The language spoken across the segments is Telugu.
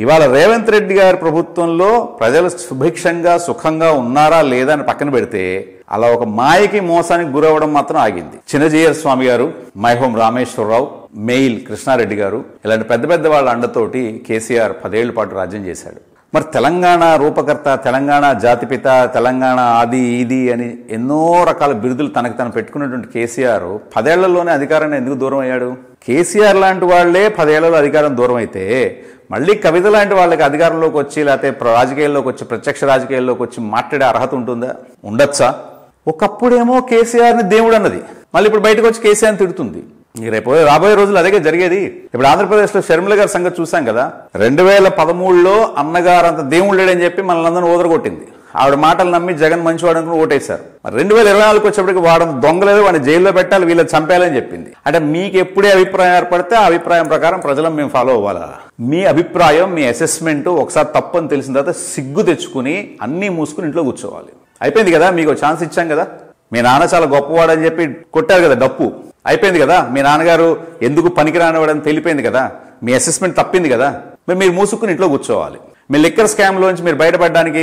ఇవాళ రేవంత్ రెడ్డి గారి ప్రభుత్వంలో ప్రజలు సుభిక్షంగా సుఖంగా ఉన్నారా లేదా అని పక్కన పెడితే అలా ఒక మాయకి మోసానికి గురవడం మాత్రం ఆగింది. చిన్నజీయర్ స్వామి గారు, మైహోం రామేశ్వరరావు, మెయిల్ కృష్ణారెడ్డి గారు ఇలాంటి పెద్ద పెద్ద వాళ్ళ అండతోటి కేసీఆర్ 10 ఏళ్ల పాటు రాజ్యం చేశాడు. మరి తెలంగాణ రూపకర్త, తెలంగాణ జాతిపిత, తెలంగాణ అది ఇది అని ఎన్నో రకాల బిరుదులు తనకు తను పెట్టుకున్నటువంటి కేసీఆర్ 10 ఏళ్లలోనే అధికారాన్ని ఎందుకు దూరం అయ్యాడు? కేసీఆర్ లాంటి వాళ్లే 10 ఏళ్లలో అధికారం దూరం అయితే మళ్ళీ కవిత లాంటి వాళ్ళకి అధికారంలోకి వచ్చి లేకపోతే రాజకీయాల్లోకి వచ్చి ప్రత్యక్ష రాజకీయాల్లోకి వచ్చి మాట్లాడే అర్హత ఉంటుందా? ఉండొచ్చా? ఒకప్పుడేమో కేసీఆర్ని దేవుడు అన్నది, మళ్ళీ ఇప్పుడు బయటకు వచ్చి కేసీఆర్ని తిడుతుంది. రేపు రాబోయే రోజులు అదే జరిగేది. ఇప్పుడు ఆంధ్రప్రదేశ్లో షర్మిల గారి సంగతి చూసాం కదా. 2013లో అన్నగారు అంత దేవుడు లేడని చెప్పి మనల్ని అందరూ ఓదరగొట్టింది. ఆవిడ మాటలు నమ్మి జగన్ మంచివాడు అనుకుని ఓటేశారు. 2024 వచ్చేప్పటికి వాడు దొంగలేదు, వాడిని జైల్లో పెట్టాలి, వీళ్ళని చంపేయాలని చెప్పింది. అంటే మీకు ఎప్పుడే అభిప్రాయం ఏర్పడితే ఆ అభిప్రాయం ప్రకారం ప్రజలను మేము ఫాలో అవ్వాలా? మీ అభిప్రాయం, మీ అసెస్మెంట్ ఒకసారి తప్పని తెలిసిన తర్వాత సిగ్గు తెచ్చుకుని అన్నీ మూసుకుని ఇంట్లో కూర్చోవాలి. అయిపోయింది కదా, మీకు ఛాన్స్ ఇచ్చాం కదా. మీ నాన్న చాలా గొప్పవాడని చెప్పి కొట్టారు కదా డప్పు, అయిపోయింది కదా. మీ నాన్నగారు ఎందుకు పనికిరానివాడని తెలిపోయింది కదా. మీ అసెస్మెంట్ తప్పింది కదా. మీరు మూసుకుని ఇంట్లో కూర్చోవాలి. మీ లిక్కర్ స్కామ్లోంచి మీరు బయటపడడానికి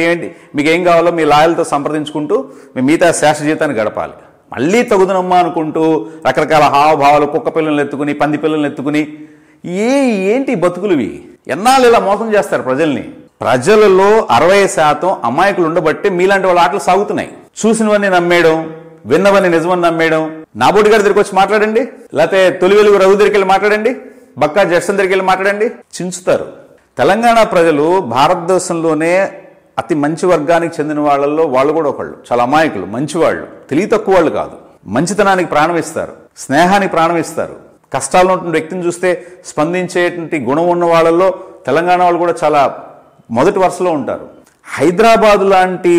మీకు ఏం కావాలో మీ లాయర్లతో సంప్రదించుకుంటూ మీ మిగతా శేష జీవితాన్ని గడపాలి. మళ్ళీ తగుదనమ్మా అనుకుంటూ రకరకాల హావభావాలు, కుక్క పిల్లల్ని ఎత్తుకుని, పంది పిల్లల్ని ఎత్తుకుని ఏంటి బతుకులువి? ఎన్నాళ్ళు ఇలా మోసం చేస్తారు ప్రజల్ని? ప్రజలలో 60% అమాయకులు ఉండబట్టే మీలాంటి వాళ్ళ ఆటలు సాగుతున్నాయి. చూసినవన్నీ నమ్మేయడం, విన్నవన్నీ నిజమని నమ్మేయడం. నాబోటి గారి దగ్గరికి వచ్చి మాట్లాడండి, లేకపోతే తొలి వెలుగు రఘు దగ్గరికి వెళ్ళి మాట్లాడండి, బక్కా జడ్సన్ దగ్గరికి వెళ్ళి మాట్లాడండి, చించుతారు. తెలంగాణ ప్రజలు భారతదేశంలోనే అతి మంచి వర్గానికి చెందిన వాళ్ళల్లో వాళ్ళు కూడా ఒకళ్ళు. చాలా అమాయకులు, మంచివాళ్ళు, తెలివి తక్కువ వాళ్ళు కాదు. మంచితనానికి ప్రాణం ఇస్తారు, స్నేహానికి ప్రాణం ఇస్తారు. కష్టాల్లో ఉన్న వ్యక్తిని చూస్తే స్పందించేటువంటి గుణం ఉన్న వాళ్ళల్లో తెలంగాణ వాళ్ళు కూడా చాలా మొదటి వరుసలో ఉంటారు. హైదరాబాద్ లాంటి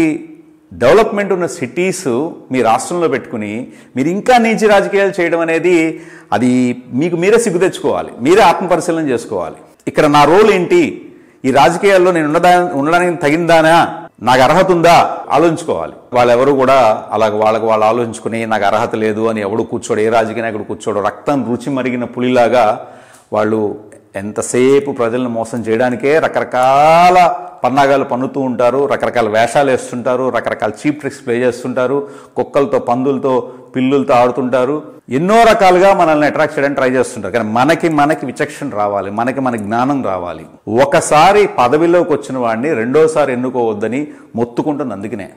డెవలప్మెంట్ ఉన్న సిటీస్ మీ రాష్ట్రంలో పెట్టుకుని మీరు ఇంకా నీచి రాజకీయాలు చేయడం అనేది అది మీకు మీరే సిగ్గు తెచ్చుకోవాలి, మీరే ఆత్మపరిశీలన చేసుకోవాలి. ఇక్కడ నా రోల్ ఏంటి, ఈ రాజకీయాల్లో నేను ఉండడానికి తగిందానా, నాకు అర్హత ఉందా ఆలోచించుకోవాలి. వాళ్ళెవరు కూడా వాళ్ళకు వాళ్ళు ఆలోచించుకుని నాకు అర్హత లేదు అని ఎవడు కూర్చోడు, ఏ రాజకీయ నాయకుడు కూర్చోడు. రక్తం రుచి మరిగిన పులిలాగా వాళ్ళు ఎంతసేపు ప్రజలను మోసం చేయడానికే రకరకాల పన్నాగాలు పన్నుతూ ఉంటారు, రకరకాల వేషాలు వేస్తుంటారు, రకరకాల చీప్ ట్రిక్స్ ప్లే చేస్తుంటారు, కుక్కలతో, పందులతో, పిల్లులతో ఆడుతుంటారు. ఎన్నో రకాలుగా మనల్ని అట్రాక్ట్ చేయడానికి ట్రై చేస్తుంటారు. కానీ మనకి విచక్షణ రావాలి, మన జ్ఞానం రావాలి. ఒకసారి పదవిలోకి వచ్చిన వాడిని రెండోసారి ఎన్నుకోవద్దని మొత్తుకుంటుంది. అందుకనే